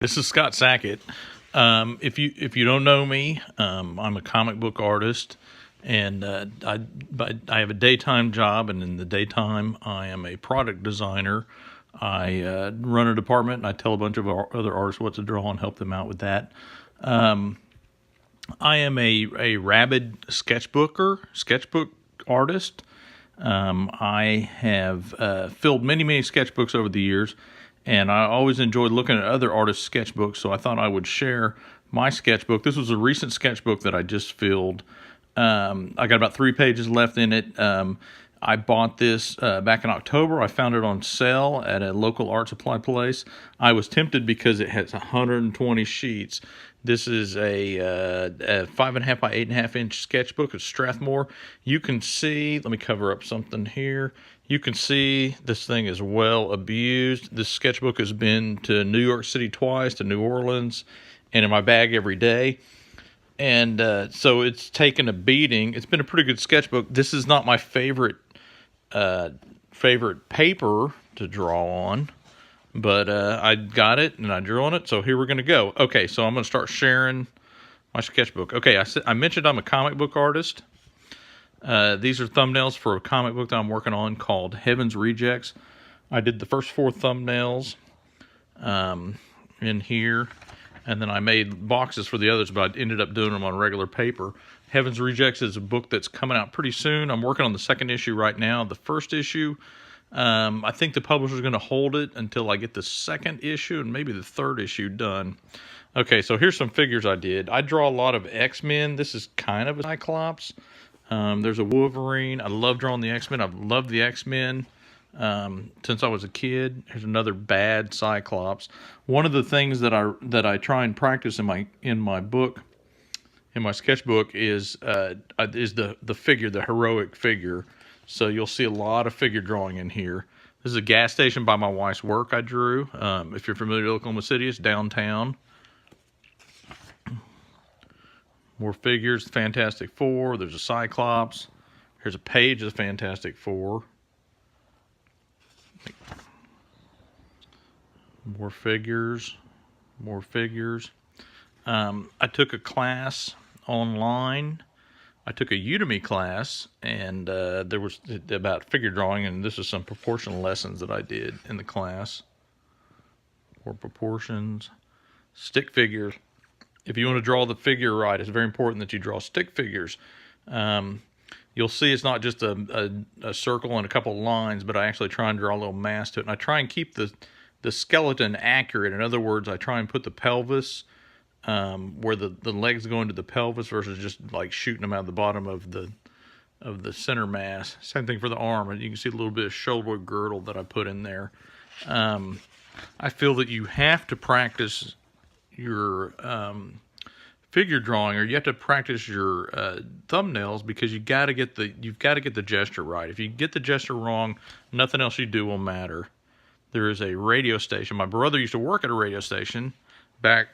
This is Scott Sackett. If you don't know me, I'm a comic book artist, and I have a daytime job, and in the daytime I am a product designer. I run a department, and I tell a bunch of other artists what to draw and help them out with that. I am a rabid sketchbook artist. I have filled many sketchbooks over the years, and I always enjoyed looking at other artists' sketchbooks, so I thought I would share my sketchbook. This was a recent sketchbook that I just filled. I got about 3 pages left in it. I bought this back in October. I found it on sale at a local art supply place. I was tempted because it has 120 sheets. This is a 5.5 by 8.5 inch sketchbook of Strathmore. You can see, let me cover up something here. You can see this thing is well abused. This sketchbook has been to New York City twice, to New Orleans, and in my bag every day. And so it's taken a beating. It's been a pretty good sketchbook. This is not my favorite paper to draw on, but I got it and I drew on it. So here we're going to go. Okay, so I'm going to start sharing my sketchbook. Okay, I mentioned I'm a comic book artist. These are thumbnails for a comic book that I'm working on called Heaven's Rejects. I did the first 4 thumbnails in here, and then I made boxes for the others, but I ended up doing them on regular paper. Heaven's Rejects is a book that's coming out pretty soon. I'm working on the 2nd issue right now. The 1st issue, I think the publisher's going to hold it until I get the 2nd issue and maybe the 3rd issue done. Okay, so here's some figures I did. I draw a lot of X-Men. This is kind of a Cyclops. There's a Wolverine. I love drawing the X-Men. I've loved the X-Men since I was a kid. Here's another bad Cyclops. One of the things that I try and practice in my book, in my sketchbook, is the figure, the heroic figure. So you'll see a lot of figure drawing in here. This is a gas station by my wife's work I drew. If you're familiar with Oklahoma City, it's downtown. More figures, Fantastic Four. There's a Cyclops. Here's a page of the Fantastic Four. More figures. More figures. I took a class online. I took a Udemy class, and there was about figure drawing, and this is some proportional lessons that I did in the class. More proportions. Stick figures. If you want to draw the figure right, it's very important that you draw stick figures. You'll see it's not just a circle and a couple of lines, but I actually try and draw a little mass to it. And I try and keep the skeleton accurate. In other words, I try and put the pelvis where the legs go into the pelvis versus just like shooting them out the bottom of the center mass. Same thing for the arm. And you can see a little bit of shoulder girdle that I put in there. I feel that you have to practice your figure drawing, or you have to practice your thumbnails, because you've got to get the gesture right. If you get the gesture wrong, nothing else you do will matter. There is a radio station. My brother used to work at a radio station back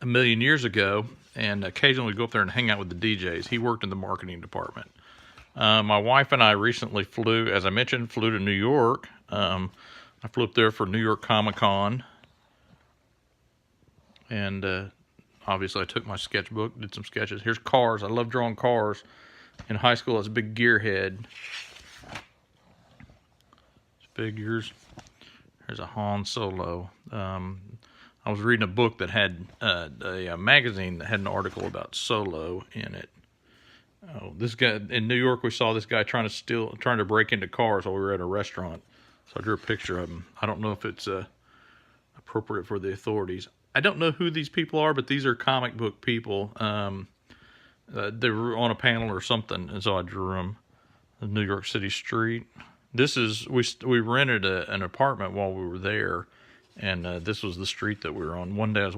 a million years ago, and occasionally we'd go up there and hang out with the DJs. He worked in the marketing department. My wife and I recently flew to New York. I flew up there for New York Comic Con. And obviously I took my sketchbook, did some sketches. Here's cars. I love drawing cars. In high school, I was a big gearhead. Figures. Here's a Han Solo. I was reading a book that had a magazine that had an article about Solo in it. Oh, this guy in New York, we saw this guy trying to break into cars while we were at a restaurant. So I drew a picture of him. I don't know if it's appropriate for the authorities. I don't know who these people are, but these are comic book people. They were on a panel or something, and so I drew them. The New York City street. This is we rented an apartment while we were there, and this was the street that we were on. One day I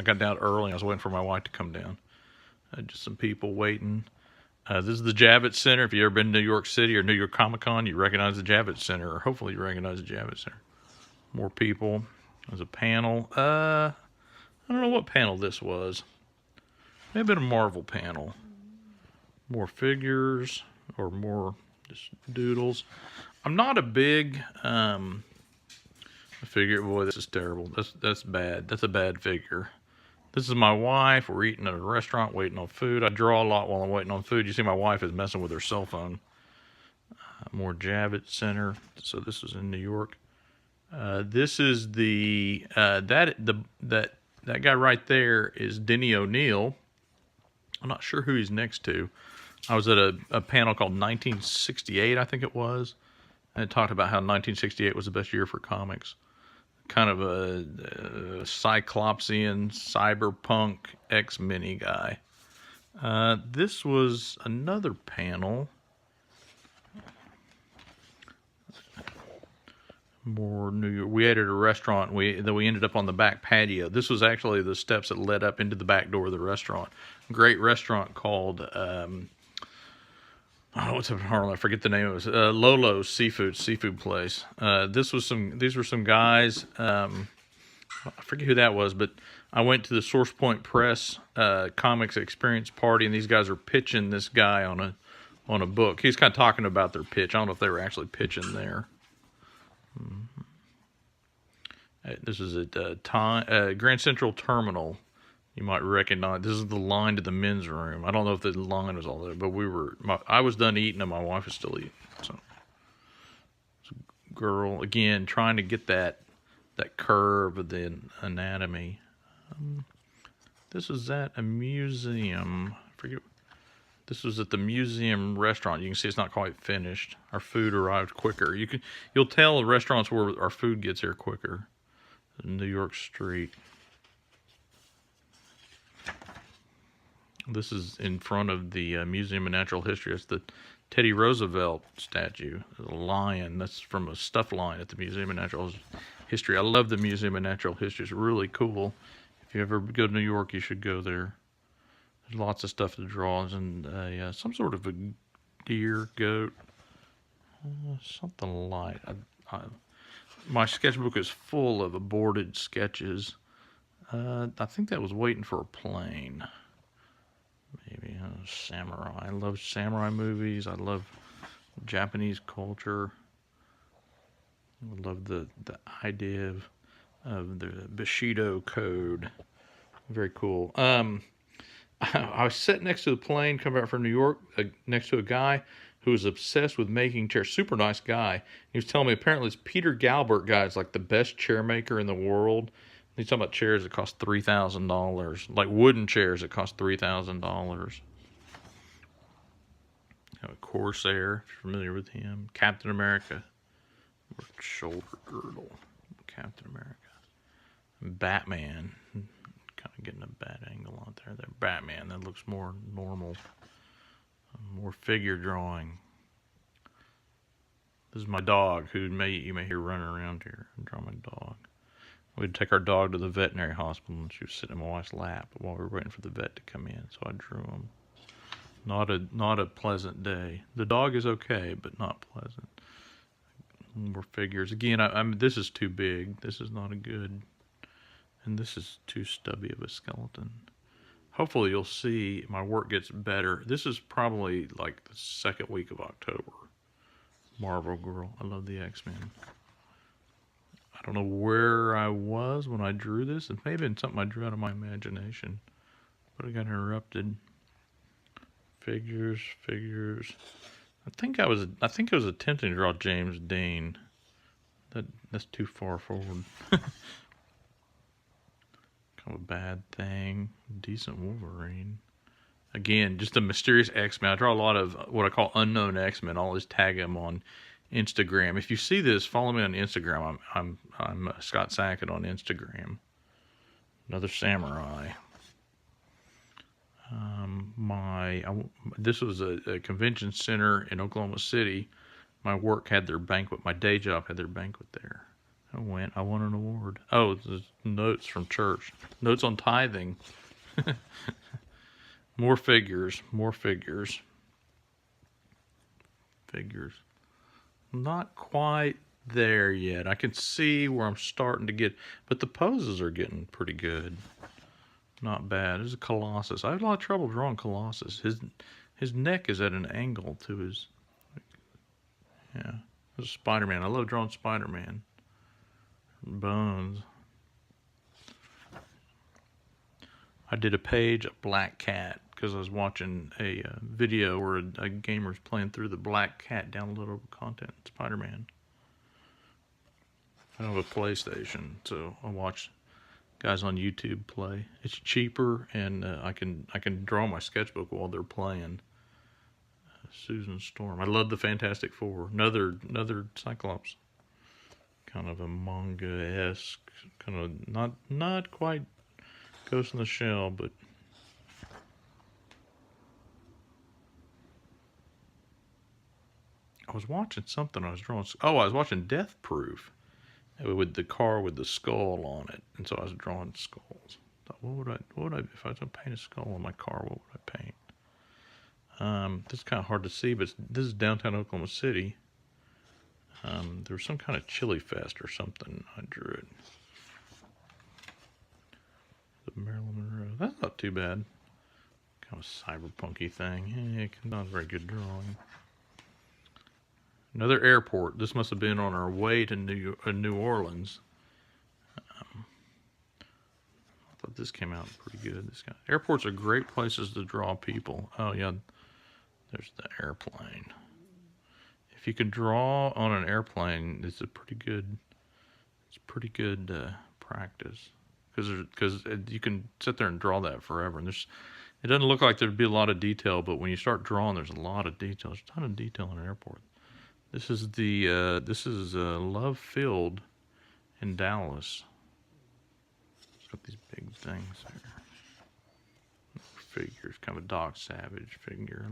got down early. I was waiting for my wife to come down. Just some people waiting. This is the Javits Center. If you've ever been to New York City or New York Comic Con, you recognize the Javits Center, or hopefully you recognize the Javits Center. More people. There's a panel. I don't know what panel this was. Maybe a Marvel panel. More figures, or more just doodles. I'm not a big Figure, boy, this is terrible. That's bad. That's a bad figure. This is my wife. We're eating at a restaurant, waiting on food. I draw a lot while I'm waiting on food. You see, my wife is messing with her cell phone. More Javits Center. So this is in New York. This is that guy right there is Denny O'Neil. I'm not sure who he's next to. I was at a panel called 1968, I think it was, and it talked about how 1968 was the best year for comics. Kind of a Cyclopsian cyberpunk X-Mini guy. This was another panel. More New York. We ate at a restaurant. We ended up on the back patio. This was actually the steps that led up into the back door of the restaurant. Great restaurant called what's up in Harlem? I forget the name of it. Lolo's seafood place. These were some guys. I forget who that was, but I went to the Source Point Press Comics Experience party, and these guys were pitching this guy on a book. He's kind of talking about their pitch. I don't know if they were actually pitching there. This is at Grand Central Terminal. You might recognize, this is the line to the men's room. I don't know if the line was all there, but I was done eating and my wife was still eating. So, it's a girl, again, trying to get that curve of the anatomy. This is at a museum. I forget. This was at the museum restaurant. You can see it's not quite finished. Our food arrived quicker. You'll tell the restaurants where our food gets here quicker. New York Street. This is in front of the Museum of Natural History. It's the Teddy Roosevelt statue, the lion. That's from a stuffed lion at the Museum of Natural History. I love the Museum of Natural History. It's really cool. If you ever go to New York, you should go there. There's lots of stuff to draw, and some sort of a deer, goat, something light. My sketchbook is full of aborted sketches. I think that was waiting for a plane. Maybe samurai. I love samurai movies. I love Japanese culture. I love the idea of the Bushido code. Very cool. I was sitting next to the plane, coming back from New York, next to a guy who was obsessed with making chairs. Super nice guy. He was telling me apparently this Peter Galbert guy is like the best chair maker in the world. He's talking about chairs that cost $3,000, like wooden chairs that cost $3,000. Corsair, if you're familiar with him. Captain America, shoulder girdle. Captain America. Batman. Kind of getting a bad angle out there. Batman, that looks more normal. More figure drawing. This is my dog, who you may hear running around here. I draw my dog. We'd take our dog to the veterinary hospital, and she was sitting in my wife's lap while we were waiting for the vet to come in. So I drew him. Not a pleasant day. The dog is okay, but not pleasant. More figures. Again, this is too big. This is not a good. And this is too stubby of a skeleton. Hopefully you'll see my work gets better. This is probably like the second week of October. Marvel Girl. I love the X-Men. I don't know where I was when I drew this. It may have been something I drew out of my imagination. But I got interrupted. Figures. I think I was attempting to draw James Dean. That's too far forward. Kind of a bad thing. Decent Wolverine. Again, just a mysterious X-Men. I draw a lot of what I call unknown X-Men. I always tag them on Instagram. If you see this, follow me on Instagram. I'm Scott Sackett on Instagram. Another samurai. This was a convention center in Oklahoma City. My work had their banquet. My day job had their banquet there. I won an award. Oh, the notes from church. Notes on tithing. More figures. Not quite there yet. I can see where I'm starting to get, but the poses are getting pretty good. Not bad. There's a Colossus. I had a lot of trouble drawing Colossus. His neck is at an angle to his. Yeah. There's Spider-Man. I love drawing Spider-Man. Bones. I did a page of Black Cat because I was watching a video where a gamer's playing through the Black Cat downloadable content in Spider-Man. I don't have a PlayStation, so I watch guys on YouTube play. It's cheaper, and I can draw my sketchbook while they're playing. Susan Storm. I love the Fantastic Four. Another Cyclops. Kind of a manga-esque, kind of not quite Ghost in the Shell, but I was watching something. I was drawing. Oh, I was watching Death Proof with the car with the skull on it, and so I was drawing skulls. Thought, what would I if I was gonna paint a skull on my car? What would I paint? This is kind of hard to see, but this is downtown Oklahoma City. There was some kind of chili fest or something. I drew it. The Marilyn Monroe. That's not too bad. Kind of cyberpunky thing. Not a very good drawing. Another airport. This must have been on our way to New Orleans. I thought this came out pretty good. Airports are great places to draw people. Oh yeah, there's the airplane. If you can draw on an airplane, it's pretty good practice because you can sit there and draw that forever. And it doesn't look like there'd be a lot of detail, but when you start drawing, there's a lot of detail. There's a ton of detail in an airport. This is Love Field in Dallas. It's got these big things there. Figures, kind of a Doc Savage figure.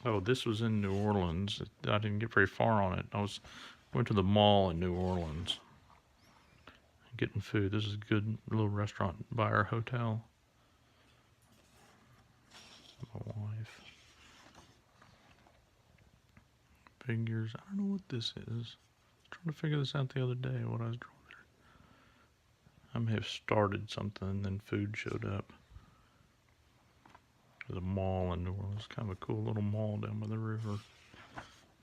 Oh, this was in New Orleans. I didn't get very far on it. Went to the mall in New Orleans, getting food. This is a good little restaurant by our hotel. My wife. Figures. I don't know what this is. I was trying to figure this out the other day, what I was drawing there. I may have started something and then food showed up. There's a mall in New Orleans. Kind of a cool little mall down by the river.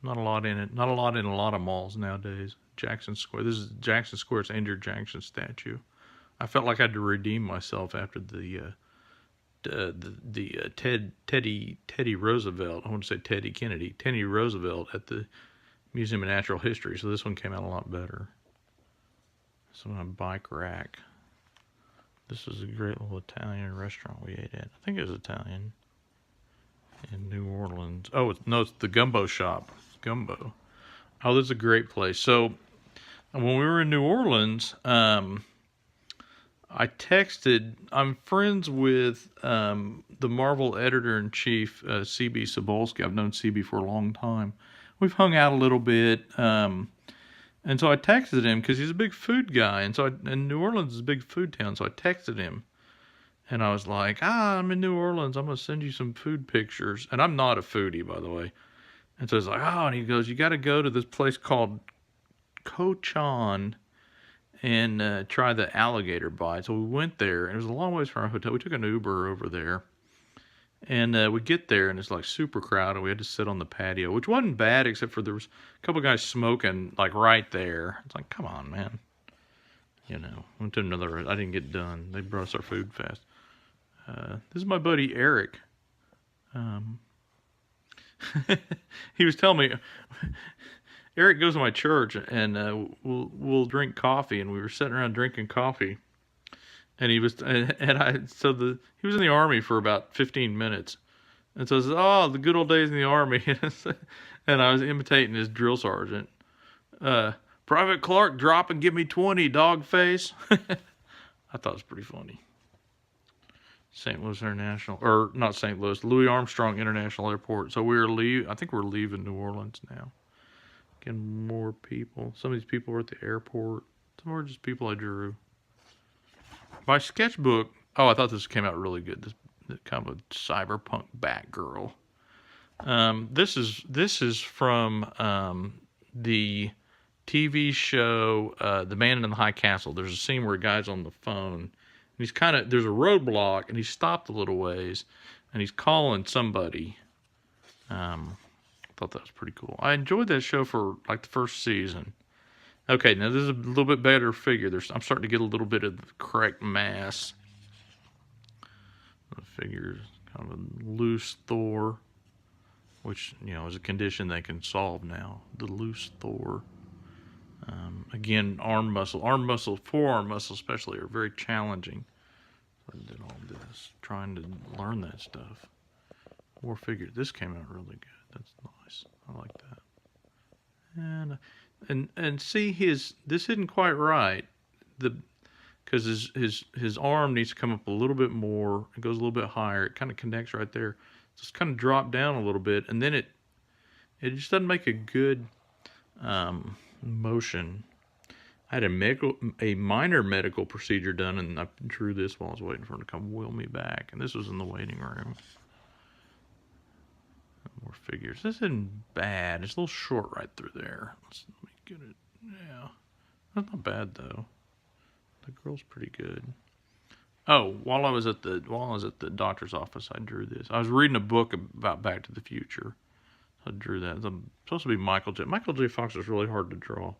Not a lot in it. Not a lot in a lot of malls nowadays. Jackson Square. This is Jackson Square. It's Andrew Jackson statue. I felt like I had to redeem myself after the Teddy Roosevelt. I want to say Teddy Kennedy. Teddy Roosevelt at the Museum of Natural History. So this one came out a lot better. This one on Bike Rack. This is a great little Italian restaurant we ate at. I think it was Italian in New Orleans. Oh, it's the Gumbo Shop. Gumbo. Oh, this is a great place. So when we were in New Orleans, I texted. I'm friends with the Marvel editor-in-chief, CB Cebulski. I've known CB for a long time. We've hung out a little bit. And so I texted him because he's a big food guy. And New Orleans is a big food town. So I texted him. And I was like, I'm in New Orleans. I'm going to send you some food pictures. And I'm not a foodie, by the way. And so he's like, and he goes, you got to go to this place called Cochon and try the alligator bite. So we went there. And it was a long ways from our hotel. We took an Uber over there. And we get there, and it's like super crowded. We had to sit on the patio, which wasn't bad, except for there was a couple guys smoking like right there. It's like, come on, man. Went to another. I didn't get done. They brought us our food fast. This is my buddy Eric. He was telling me, Eric goes to my church, and we'll drink coffee, and we were sitting around drinking coffee. And he was in the Army for about 15 minutes. And so I said, the good old days in the Army. And I was imitating his drill sergeant. Private Clark, drop and give me 20, dog face. I thought it was pretty funny. St. Louis International, or not St. Louis, Louis Armstrong International Airport. So I think we're leaving New Orleans now. Getting more people. Some of these people were at the airport. Some were just people I drew. My sketchbook. I thought this came out really good. This kind of a cyberpunk Batgirl. This is from the TV show The Man in the High Castle. There's a scene where a guy's on the phone. And he's there's a roadblock, and he's stopped a little ways, and he's calling somebody. I thought that was pretty cool. I enjoyed that show for like the first season. Okay, now this is a little bit better figure. I'm starting to get a little bit of the correct mass. The figure's kind of a loose Thor, which, is a condition they can solve now. The loose Thor. Again, arm muscle, forearm muscle especially, are very challenging. I did all this, trying to learn that stuff. More figure. This came out really good. That's nice. I like that. And see, this isn't quite right. Because his arm needs to come up a little bit more. It goes a little bit higher. It kind of connects right there. Just kind of drop down a little bit, and then it just doesn't make a good motion. I had a minor medical procedure done, and I drew this while I was waiting for him to come wheel me back. And this was in the waiting room. More figures. This isn't bad. It's a little short right through there. Let me get it. Yeah, that's not bad though. The girl's pretty good. Oh, while I was at the doctor's office, I drew this. I was reading a book about Back to the Future. I drew that. It's supposed to be Michael J. Fox is really hard to draw.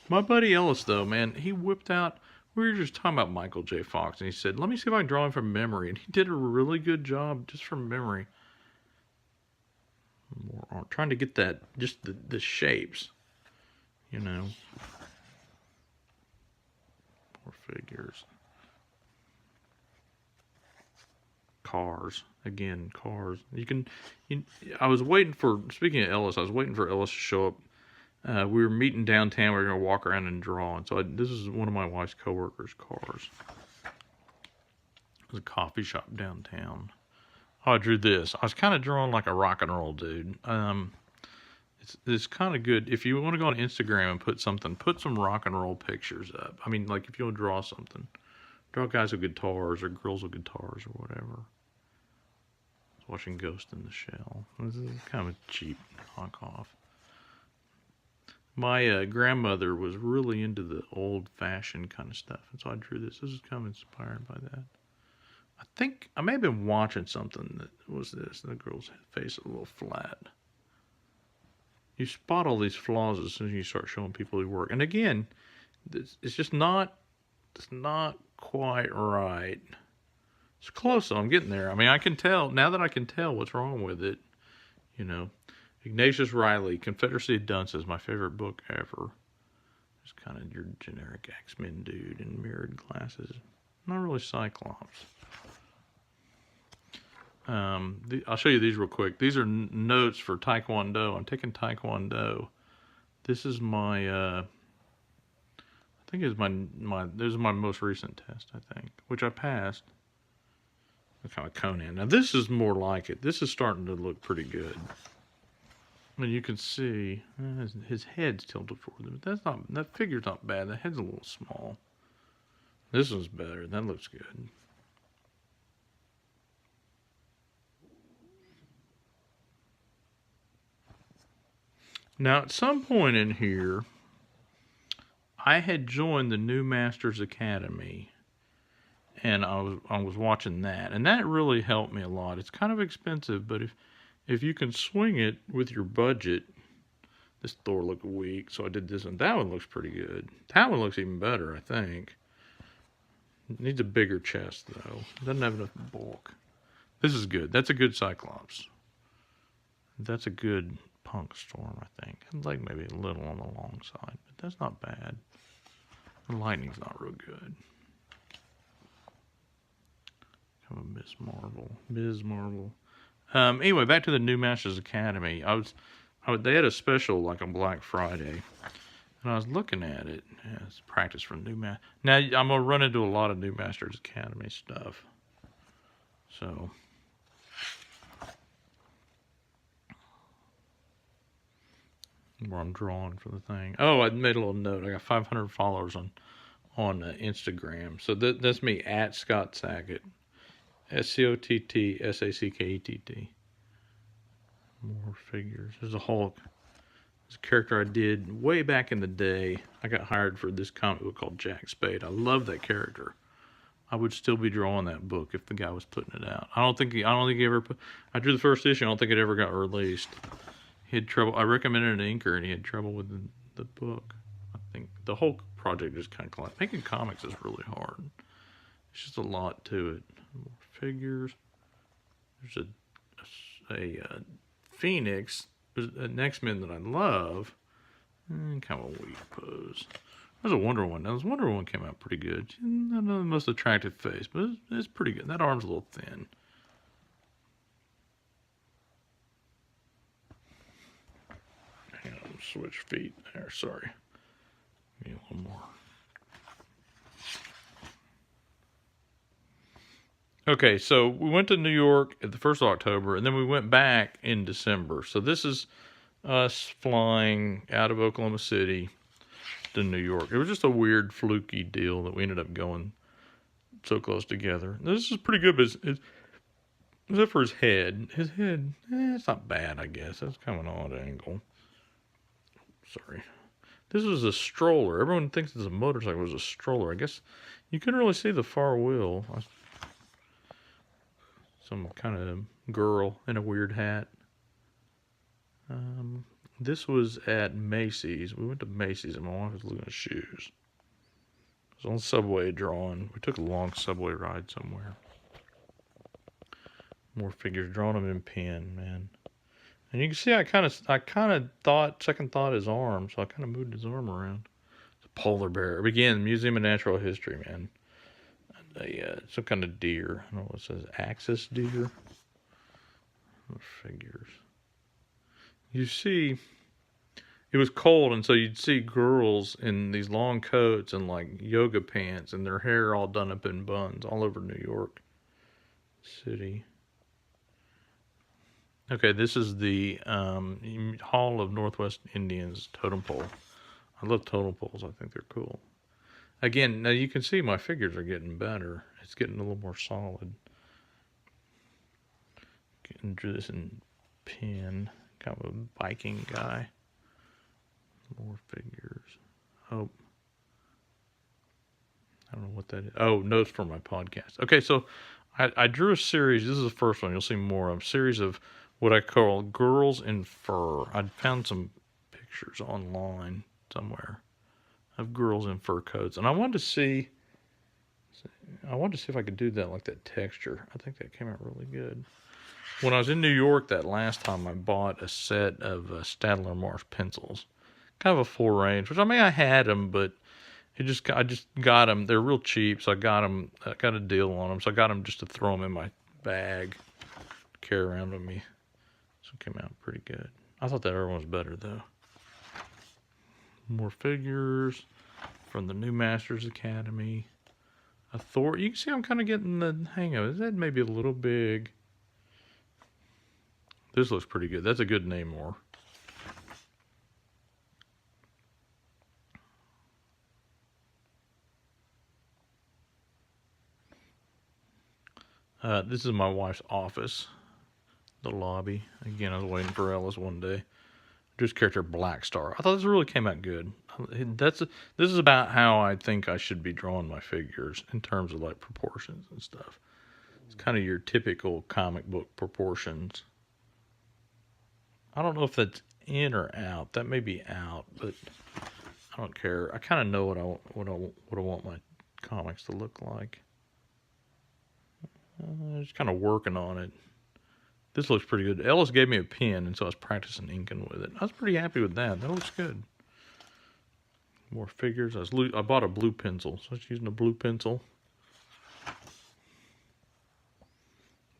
My buddy Ellis, though, man, he whipped out. We were just talking about Michael J. Fox, and he said, "Let me see if I can draw him from memory." And he did a really good job just from memory. More trying to get that, just the shapes, More figures. Cars. Again, cars. I was waiting for, speaking of Ellis, I was waiting for Ellis to show up. We were meeting downtown. We were going to walk around and draw. And so this is one of my wife's coworkers' cars. It was a coffee shop downtown. Oh, I drew this. I was kind of drawing like a rock and roll dude. It's kind of good. If you want to go on Instagram and put some rock and roll pictures up. I mean, like if you want to draw something. Draw guys with guitars or girls with guitars or whatever. I was watching Ghost in the Shell. This is kind of a cheap knockoff. My grandmother was really into the old-fashioned kind of stuff, and so I drew this. This is kind of inspired by that. I think I may have been watching something that was this. The girl's face is a little flat. You spot all these flaws as soon as you start showing people your work. And again, it's just not. It's not quite right. It's close, though. I'm getting there. I mean, I can tell now that I can tell what's wrong with it. Ignatius Riley, Confederacy of Dunces, my favorite book ever. It's kind of your generic X-Men dude in mirrored glasses. Not really Cyclops. I'll show you these real quick. These are notes for Taekwondo. I'm taking Taekwondo. This is my, I think it's this is my most recent test, I think, which I passed. Kind of Conan. Now this is more like it. This is starting to look pretty good. And you can see his head's tilted forward, but that figure's not bad. The head's a little small. This one's better. That looks good. Now, at some point in here, I had joined the New Masters Academy, and I was watching that, and that really helped me a lot. It's kind of expensive, but if you can swing it with your budget, this Thor looked weak, so I did this one. That one looks pretty good. That one looks even better, I think. It needs a bigger chest, though. It doesn't have enough bulk. This is good. That's a good Cyclops. That's a good Punk Storm, I think. Like maybe a little on the long side, but that's not bad. The lightning's not real good. Come on, Ms. Marvel. Anyway, back to the New Masters Academy. They had a special like on Black Friday, and I was looking at it. Yeah, it's practice for New Master. Now I'm gonna run into a lot of New Masters Academy stuff. So. Where I'm drawing for the thing. Oh, I made a little note. I got 500 followers on Instagram. So that's me at Scott Sackett. SCOTTSACKETT. More figures. There's a Hulk. It's a character I did way back in the day. I got hired for this comic book called Jack Spade. I love that character. I would still be drawing that book if the guy was putting it out. I don't think he ever put. I drew the first issue. I don't think it ever got released. He had trouble. I recommended an inker, and he had trouble with the book. I think the whole project is kind of making comics is really hard. It's just a lot to it. More figures. There's a Phoenix, an X-Men that I love. Kind of a weak pose. There's a Wonder Woman. Now, this Wonder Woman came out pretty good. Not the most attractive face, but it's pretty good. That arm's a little thin. Hang on, switch feet there. Sorry. Give me a little more. Okay, so we went to New York at the 1st of October, and then we went back in December. So this is us flying out of Oklahoma City to New York. It was just a weird, fluky deal that we ended up going so close together. This is pretty good, but except for his head. His head, it's not bad, I guess. That's kind of an odd angle. Sorry. This was a stroller. Everyone thinks it's a motorcycle. It was a stroller. I guess you couldn't really see the far wheel. Some kind of girl in a weird hat. This was at Macy's. We went to Macy's and my wife was looking at shoes. It was on the subway drawing. We took a long subway ride somewhere. More figures, drawing them in pen, man. And you can see I kind of thought, second thought his arm, so I kind of moved his arm around. It's a polar bear. Again, Museum of Natural History, man. Some kind of deer. I don't know what it says. Axis deer. Figures. You see, it was cold, and so you'd see girls in these long coats and like yoga pants, and their hair all done up in buns all over New York City. Okay, this is the Hall of Northwest Indians totem pole. I love totem poles. I think they're cool. Again, now you can see my figures are getting better. It's getting a little more solid. Drew this in pen. Kind of a biking guy. More figures. Oh. I don't know what that is. Oh, notes for my podcast. Okay, so I drew a series. This is the first one. You'll see more of a series of what I call girls in fur. I found some pictures online somewhere of girls in fur coats, and I wanted to see if I could do that, like that texture. I think that came out really good. When I was in New York that last time, I bought a set of Staedtler Marsh pencils, kind of a full range. Which, I mean, I had them, but I just got them. They're real cheap, so I got them. I got a deal on them, so I got them just to throw them in my bag, carry around with me. So it came out pretty good. I thought that other one was better though. More figures from the new Masters Academy. Thor. You can see I'm kind of getting the hang of it. That may be a little big. This looks pretty good. That's a good Namor. This is my wife's office. The lobby. Again, I was waiting for Ellis one day. Just character Black Star. I thought this really came out good. This is about how I think I should be drawing my figures in terms of like proportions and stuff. It's kind of your typical comic book proportions. I don't know if that's in or out. That may be out, but I don't care. I kind of know what I want my comics to look like. Just kind of working on it. This looks pretty good. Ellis gave me a pen, and so I was practicing inking with it. I was pretty happy with that. That looks good. More figures. I bought a blue pencil, so I was using a blue pencil.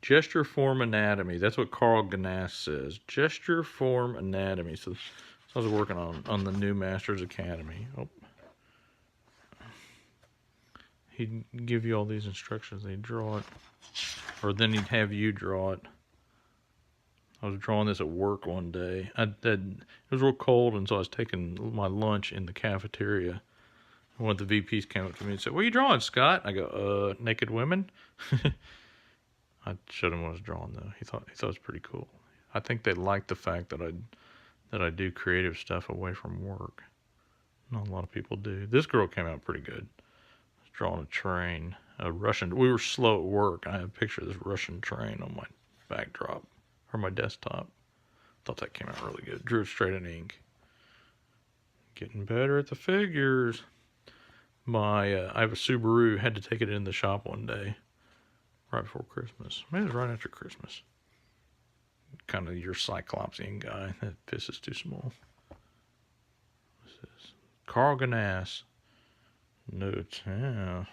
Gesture form anatomy. That's what Carl Ganas says. Gesture form anatomy. So I was working on the new Masters Academy. Oh. He'd give you all these instructions. He'd draw it, or then he'd have you draw it. I was drawing this at work one day. It was real cold, and so I was taking my lunch in the cafeteria. One of the VPs came up to me and said, "What are you drawing, Scott?" I go, naked women. I showed him what I was drawing, though. He thought it was pretty cool. I think they liked the fact that I do creative stuff away from work. Not a lot of people do. This girl came out pretty good. I was drawing a train, a Russian. We were slow at work. I have a picture of this Russian train on my backdrop. Or my desktop. Thought that came out really good. Drew it straight in ink. Getting better at the figures. I have a Subaru. Had to take it in the shop one day, right before Christmas. Maybe it was right after Christmas. Kind of your Cyclopsian guy. That fist is too small. This is Carl Ganas. Notes. Yeah.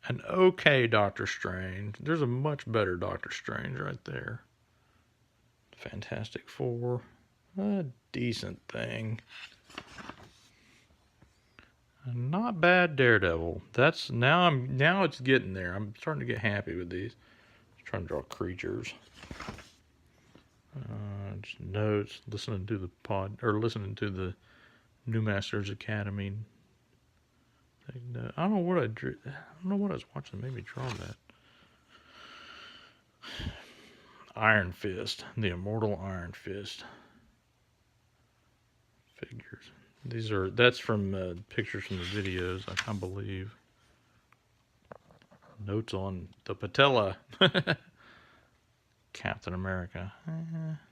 An okay Doctor Strange. There's a much better Doctor Strange right there. Fantastic Four. A decent thing. Not bad Daredevil. That's now it's getting there. I'm starting to get happy with these. Just trying to draw creatures. Just notes. Listening to the New Masters Academy. I don't know what I drew. I don't know what I was watching that made me draw that. Iron Fist, the Immortal Iron Fist figures. That's from pictures from the videos, I believe. Notes on the patella. Captain America.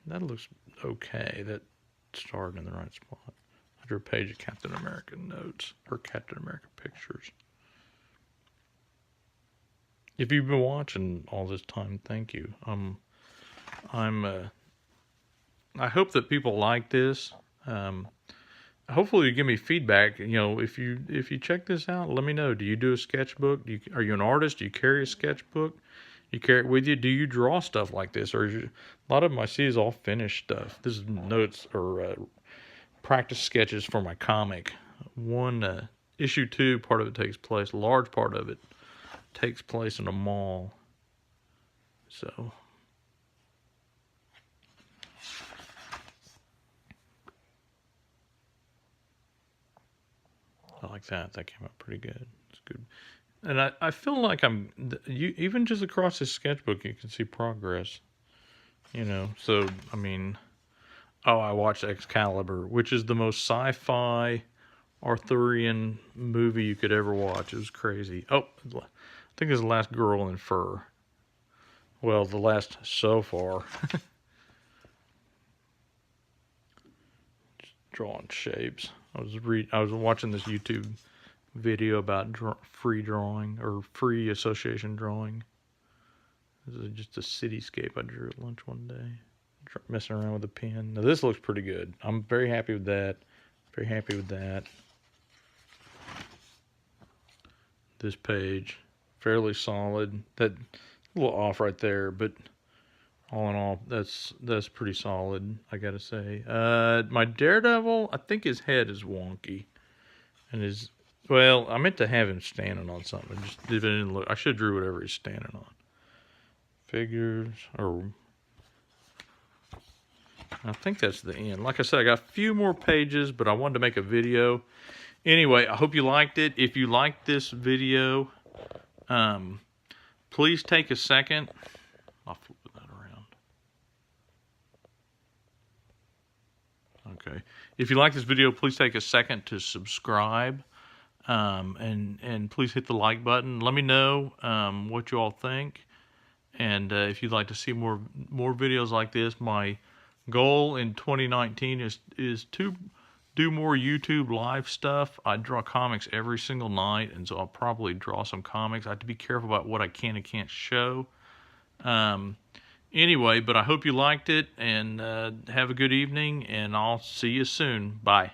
That looks okay. That started in the right spot. I drew a page of Captain America notes, or Captain America pictures. If you've been watching all this time, thank you. I hope that people like this. Hopefully you give me feedback. You know, if you check this out, let me know. Do you do a sketchbook? Are you an artist? Do you carry a sketchbook? You carry it with you? Do you draw stuff like this? Or a lot of them I see is all finished stuff. This is notes or practice sketches for my comic. Issue 2, part of it takes place. A large part of it takes place in a mall. So. I like that. That came out pretty good. It's good. And I feel like even just across this sketchbook, you can see progress. You know, so, I mean, I watched Excalibur, which is the most sci-fi Arthurian movie you could ever watch. It was crazy. I think it's The Last Girl in Fur. Well, the last so far. Just drawing shapes. I was watching this YouTube video about free drawing or free association drawing. This is just a cityscape I drew at lunch one day. Messing around with a pen. Now this looks pretty good. I'm very happy with that. Very happy with that. This page, fairly solid. That a little off right there, but all in all, that's pretty solid, I gotta say. My Daredevil, I think his head is wonky, and I meant to have him standing on something. It didn't look. I should have drew whatever he's standing on. Figures, or I think that's the end. Like I said, I got a few more pages, but I wanted to make a video. Anyway, I hope you liked it. If you liked this video, please take a second. I'll flip that around. Okay. If you like this video, please take a second to subscribe. And please hit the like button. Let me know what you all think. And if you'd like to see more videos like this, my goal in 2019 is to do more YouTube live stuff. I draw comics every single night, and so I'll probably draw some comics. I have to be careful about what I can and can't show. Anyway, but I hope you liked it, and have a good evening, and I'll see you soon. Bye.